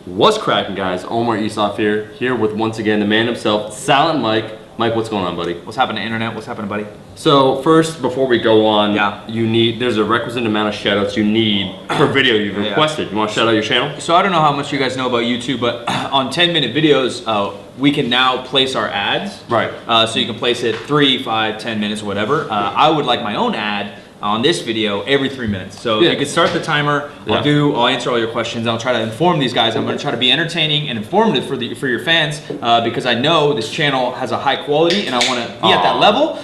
What's cracking, guys? Omar Isaf here with, once again, the man himself, Silent Mike. Mike, what's going on, buddy? What's happening, internet? What's happening, buddy? So first, before we go on, Yeah. there's a requisite amount of shoutouts you need per video you've requested. You want to shout out your channel? So I don't know how much you guys know about YouTube, but on 10-minute videos, we can now place our ads. Right. So you can place it 3, 5, 10 minutes, whatever. I would like my own ad on this video every 3 minutes. So you can start the timer. I'll answer all your questions. I'll try to inform these guys. I'm going to try to be entertaining and informative for your fans because I know this channel has a high quality and I want to be at that level.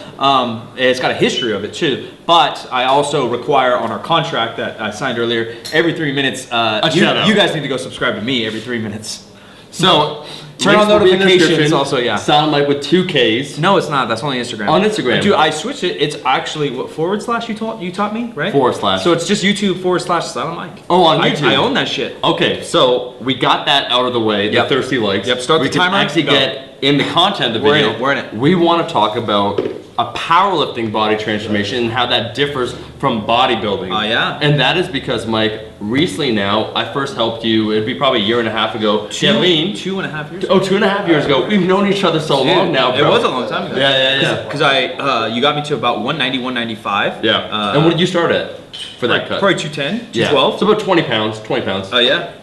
It's got a history of it too. But I also require on our contract that I signed earlier, every 3 minutes, you guys need to go subscribe to me every 3 minutes. So turn on notifications also, Sound like with 2 Ks. No, it's not. That's only Instagram. On Instagram. Dude, I switched it. It's actually what / you taught me, right? / So it's just YouTube / Silent Mike. Oh, on YouTube. I own that shit. Okay, so we got that out of the way. The thirsty likes. Yep. Start the timer. We can actually get in the content of the video. We're in it. We want to talk about a powerlifting body transformation and how that differs from bodybuilding. Oh, yeah. And that is because, Mike, recently now, I first helped you, it'd be probably a year and a half ago. 2.5 years ago. Oh, 2.5 years ago. We've known each other so long now, bro. It was a long time ago. Yeah. Because you got me to about 190, 195. Yeah. And what did you start at for that cut? Probably 210, 212. So about 20 pounds. Oh, yeah?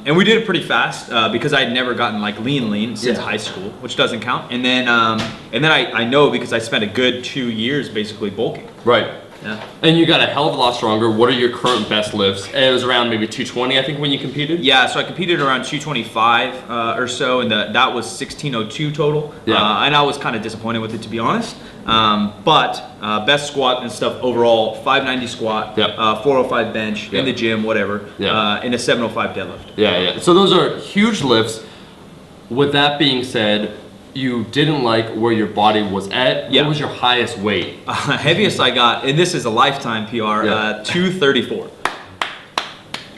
And we did it pretty fast because I'd never gotten like lean since high school, which doesn't count. And then I know because I spent a good 2 years basically bulking. Right. Yeah. And you got a hell of a lot stronger. What are your current best lifts? It was around maybe 220, I think, when you competed? Yeah, so I competed around 225 or so, and that was 1602 total. Yeah. And I was kind of disappointed with it, to be honest. But best squat and stuff overall, 590 squat, 405 bench, in the gym, whatever, and a 705 deadlift. Yeah. So those are huge lifts. With that being said, you didn't like where your body was at. What was your highest weight? Heaviest I got, and this is a lifetime PR, 234.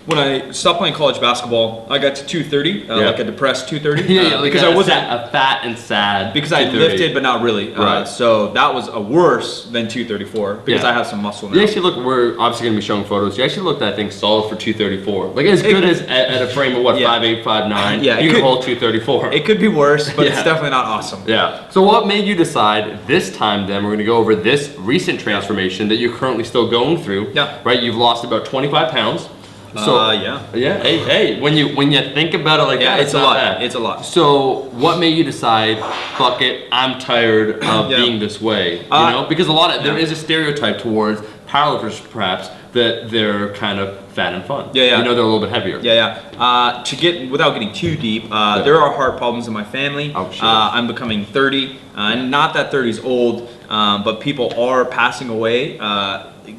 When I stopped playing college basketball, I got to 230, like a depressed 230. Because I wasn't a fat and sad. Because I lifted, but not really. So that was a worse than 234 because I have some muscle now. You actually look. We're obviously gonna be showing photos. You actually looked, I think, solid for 234. Like as good as at a frame of what 5'8", 5'9". Yeah, you can hold 234. It could be worse, but it's definitely not awesome. Yeah. So what made you decide this time? Then we're gonna go over this recent transformation that you're currently still going through. Yeah. Right. You've lost about 25 pounds. So hey, when you think about it like that, it's a lot. Bad. It's a lot. So what made you decide, fuck it, I'm tired of being this way? You know, because there is a stereotype towards powerlifters, perhaps, that they're kind of fat and fun. You know, they're a little bit heavier. Without getting too deep, there are heart problems in my family. Oh, shit. I'm becoming 30, and not that 30 is old, but people are passing away.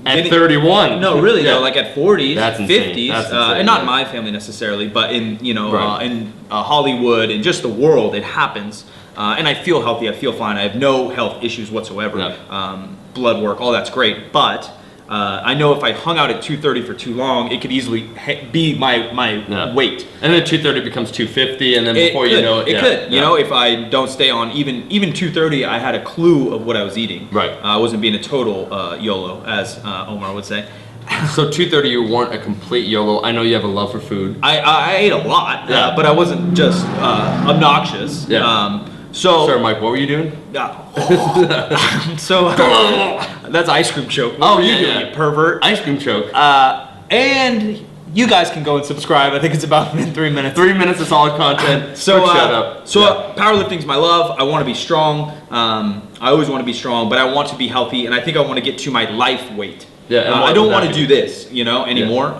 At 31? No, really though, like at 40s, That's 50s, and not in my family necessarily, but in in Hollywood and just the world, it happens. And I feel healthy, I feel fine, I have no health issues whatsoever. Blood work, all that's great, but I know if I hung out at 230 for too long, it could easily be my weight. And then 230 becomes 250, and then before you know it, it could. You know, if I don't stay on even 230, I had a clue of what I was eating. Right. I wasn't being a total YOLO, as Omar would say. So 230, you weren't a complete YOLO. I know you have a love for food. I ate a lot, but I wasn't just obnoxious. Sorry, Mike, what were you doing? So that's ice cream choke. What were you doing, you pervert? Ice cream choke. And you guys can go and subscribe. I think it's about 3 minutes. 3 minutes of solid content. So shut up. So powerlifting's my love. I want to be strong. I always want to be strong, but I want to be healthy, and I think I want to get to my life weight. I don't want to do this, anymore.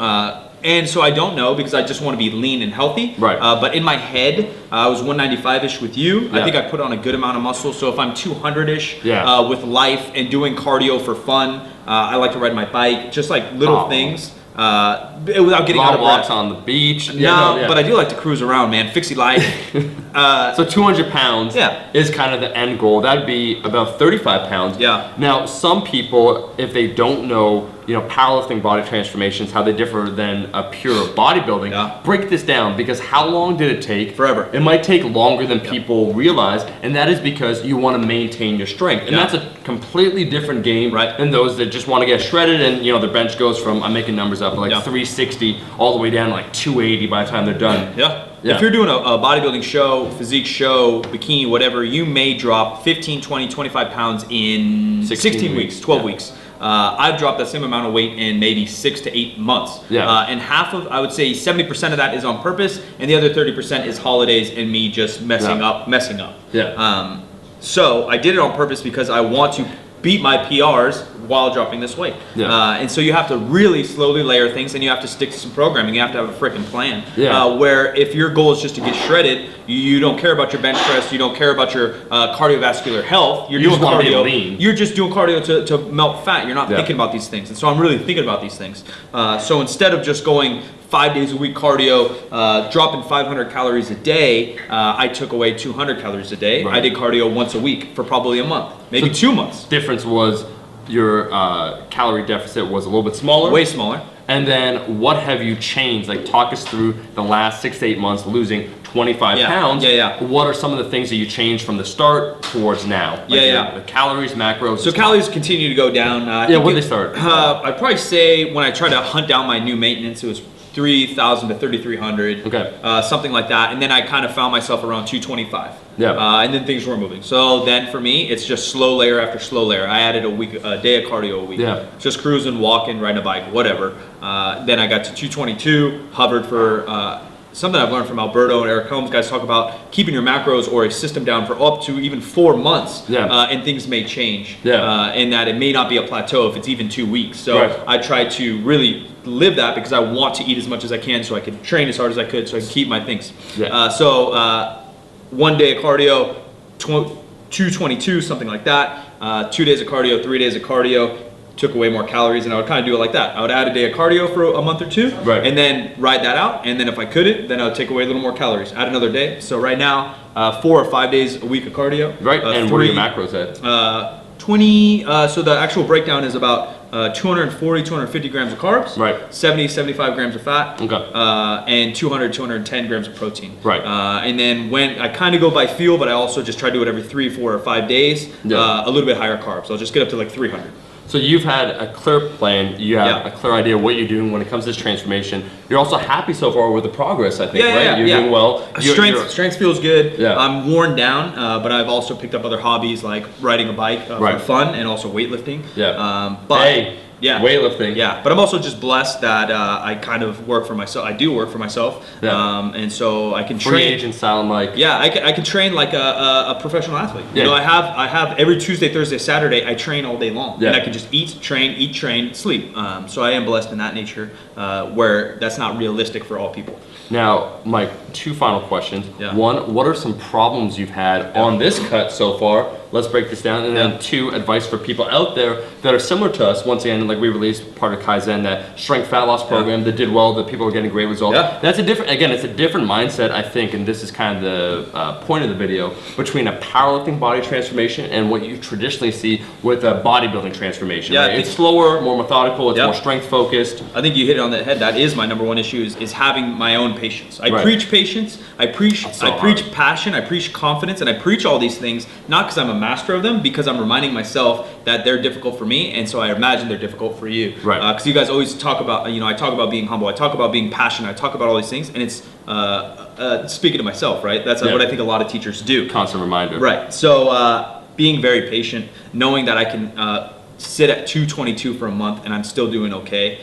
And so I don't know because I just want to be lean and healthy. Right. But in my head, I was 195-ish with you. I think I put on a good amount of muscle. So if I'm 200-ish with life and doing cardio for fun, I like to ride my bike, just like little things. Without getting out of walks on the beach. But I do like to cruise around, man. Fixie life. So 200 pounds is kind of the end goal. That'd be about 35 pounds. Yeah. Now, some people, if they don't know powerlifting body transformations, how they differ than a pure bodybuilding. Break this down, because how long did it take? Forever. It might take longer than people realize, and that is because you want to maintain your strength. And that's a completely different game than those that just want to get shredded, and the bench goes from, I'm making numbers up, like 360 all the way down to like 280 by the time they're done. If you're doing a bodybuilding show, physique show, bikini, whatever, you may drop 15, 20, 25 pounds in 16 weeks, 12 weeks. I've dropped that same amount of weight in maybe 6 to 8 months. And half of, I would say 70% of that is on purpose, and the other 30% is holidays and me just messing up. So I did it on purpose because I want to beat my PRs while dropping this weight. And so you have to really slowly layer things, and you have to stick to some programming. You have to have a freaking plan. Where if your goal is just to get shredded, you don't care about your bench press, you don't care about your cardiovascular health. You're doing cardio. You're just doing cardio to melt fat. You're not thinking about these things. And so I'm really thinking about these things. So instead of just going 5 days a week cardio, dropping 500 calories a day, I took away 200 calories a day. I did cardio once a week for probably a month, maybe 2 months. Difference was your calorie deficit was a little bit smaller. Way smaller. And then what have you changed? Like, talk us through the last 6 to 8 months losing 25 pounds. What are some of the things that you changed from the start towards now? Like the calories, macros. So calories continue to go down. What did they start? I'd probably say when I tried to hunt down my new maintenance, it was 3,000 to 3,300, something like that. And then I kind of found myself around 225. And then things were moving. So then for me, it's just slow layer after slow layer. I added a day of cardio a week. Just cruising, walking, riding a bike, whatever. Then I got to 222, hovered for something I've learned from Alberto and Eric Holmes. Guys talk about keeping your macros or a system down for up to even 4 months, and things may change. And that it may not be a plateau if it's even 2 weeks. So I try to really live that because I want to eat as much as I can so I can train as hard as I could so I can keep my things. So 1 day of cardio, 222, something like that. 2 days of cardio, 3 days of cardio. Took away more calories, and I would kind of do it like that. I would add a day of cardio for a month or two, and then ride that out. And then if I couldn't, then I would take away a little more calories, add another day. So right now, 4 or 5 days a week of cardio. And what are your macros at? 20, so the actual breakdown is about 240, 250 grams of carbs, 70, 75 grams of fat, and 200, 210 grams of protein. And then when I kind of go by feel, but I also just try to do it every 3, 4, or 5 days, a little bit higher carbs. I'll just get up to like 300. So you've had a clear plan, you have a clear idea of what you're doing when it comes to this transformation. You're also happy so far with the progress, I think, right? You're doing well. Strength feels good. I'm worn down, but I've also picked up other hobbies like riding a bike for fun, and also weightlifting. Weightlifting. But I'm also just blessed that I kind of work for myself. I do work for myself, and so I can train. Free agent style, like. I can train like a professional athlete. You know, I have every Tuesday, Thursday, Saturday. I train all day long, and I can just eat, train, sleep. So I am blessed in that nature, where that's not realistic for all people. Now, Mike, 2 final questions. One, what are some problems you've had on this cut so far? Let's break this down. And then 2, advice for people out there that are similar to us. Once again, like we released part of Kaizen, that strength fat loss program that did well, that people are getting great results. That's a different, again, it's a different mindset, I think, and this is kind of the point of the video, between a powerlifting body transformation and what you traditionally see with a bodybuilding transformation. It's slower, more methodical, it's more strength focused. I think you hit it on the head. That is my number 1 issue, is having my own patience. I preach patience, I preach passion, I preach confidence, and I preach all these things, not because I'm a master of them, because I'm reminding myself that they're difficult for me, and so I imagine they're difficult for you. Because you guys always talk about, I talk about being humble, I talk about being passionate, I talk about all these things, and it's speaking to myself, right? That's what I think a lot of teachers do. Constant reminder. So being very patient, knowing that I can sit at 222 for a month and I'm still doing okay.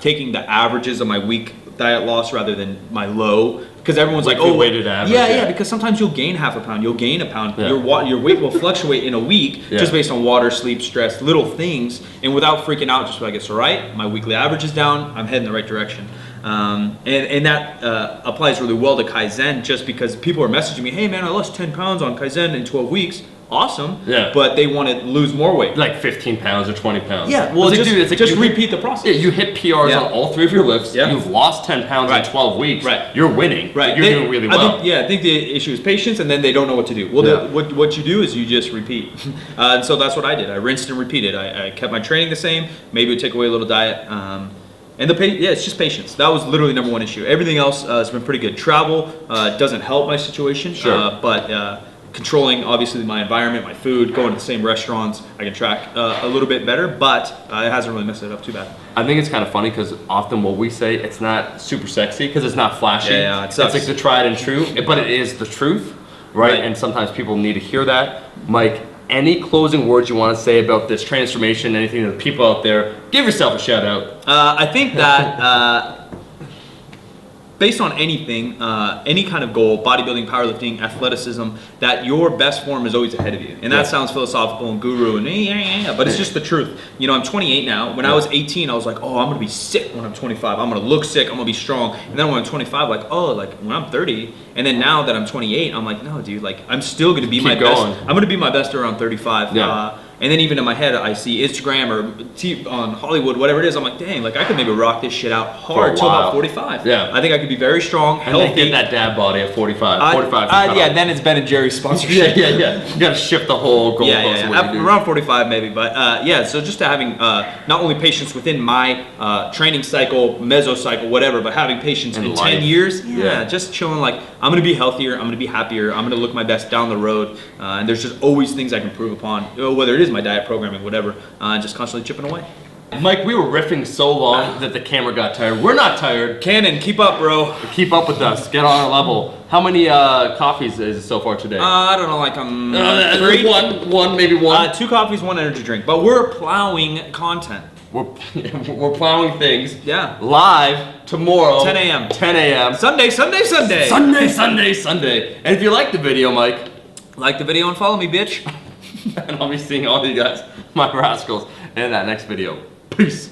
Taking the averages of my week diet loss rather than my low, because everyone's like, oh, weighted average. Because sometimes you'll gain half a pound, you'll gain a pound. Your weight will fluctuate in a week just based on water, sleep, stress, little things, and without freaking out, just like, it's all right, my weekly average is down, I'm heading the right direction. And that applies really well to Kaizen, just because people are messaging me, hey man, I lost 10 pounds on Kaizen in 12 weeks. awesome. Yeah. But they want to lose more weight. Like 15 pounds or 20 pounds. Yeah, well, it's just, dude, it's like just repeat the process. Yeah, you hit PRs on all 3 of your lifts. Yeah. You've lost 10 pounds in 12 weeks. Right. You're winning. Right. You're doing really well. I think the issue is patience, and then they don't know what to do. Well, what you do is you just repeat. And so that's what I did. I rinsed and repeated. I kept my training the same. Maybe would take away a little diet. And it's just patience. That was literally number 1 issue. Everything else has been pretty good. Travel doesn't help my situation, but controlling obviously my environment, my food, going to the same restaurants, I can track a little bit better, but it hasn't really messed it up too bad. I think it's kind of funny because often what we say, it's not super sexy because it's not flashy. Yeah, it's like the tried and true, but it is the truth, right? And sometimes people need to hear that. Mike, any closing words you want to say about this transformation, anything to the people out there? Give yourself a shout out. I think that based on anything, any kind of goal, bodybuilding, powerlifting, athleticism, that your best form is always ahead of you. And that sounds philosophical and guru and but it's just the truth. You know, I'm 28 now. When I was 18, I was like, oh, I'm gonna be sick when I'm 25. I'm gonna look sick, I'm gonna be strong. And then when I'm 25, like, oh, like when I'm 30, and then now that I'm 28, I'm like, no, dude, like I'm still gonna be my best. I'm gonna be my best around 35. And then even in my head, I see Instagram or on Hollywood, whatever it is. I'm like, dang, like I could maybe rock this shit out hard till about 45. Yeah. I think I could be very strong, healthy. And get that dad body at 45. 45. Yeah, then it's Ben and Jerry's sponsorship. Yeah. You gotta shift the whole goalpost. Around 45 maybe, but so just having not only patience within my training cycle, mesocycle, whatever, but having patience in 10 years. Just chilling. Like I'm gonna be healthier. I'm gonna be happier. I'm gonna look my best down the road. And there's just always things I can improve upon, whether it is my diet, programming, whatever, just constantly chipping away. Mike, we were riffing so long that the camera got tired. We're not tired. Canon, keep up, bro. Keep up with us. Get on our level. How many coffees is it so far today? I don't know, like 3? One, maybe one. 2 coffees, 1 energy drink. But we're plowing content. We're plowing things. Yeah. Live tomorrow. 10 a.m. 10 a.m. Sunday. And if you like the video, Mike, like the video and follow me, bitch. and I'll be seeing all you guys, my rascals, in that next video. Peace.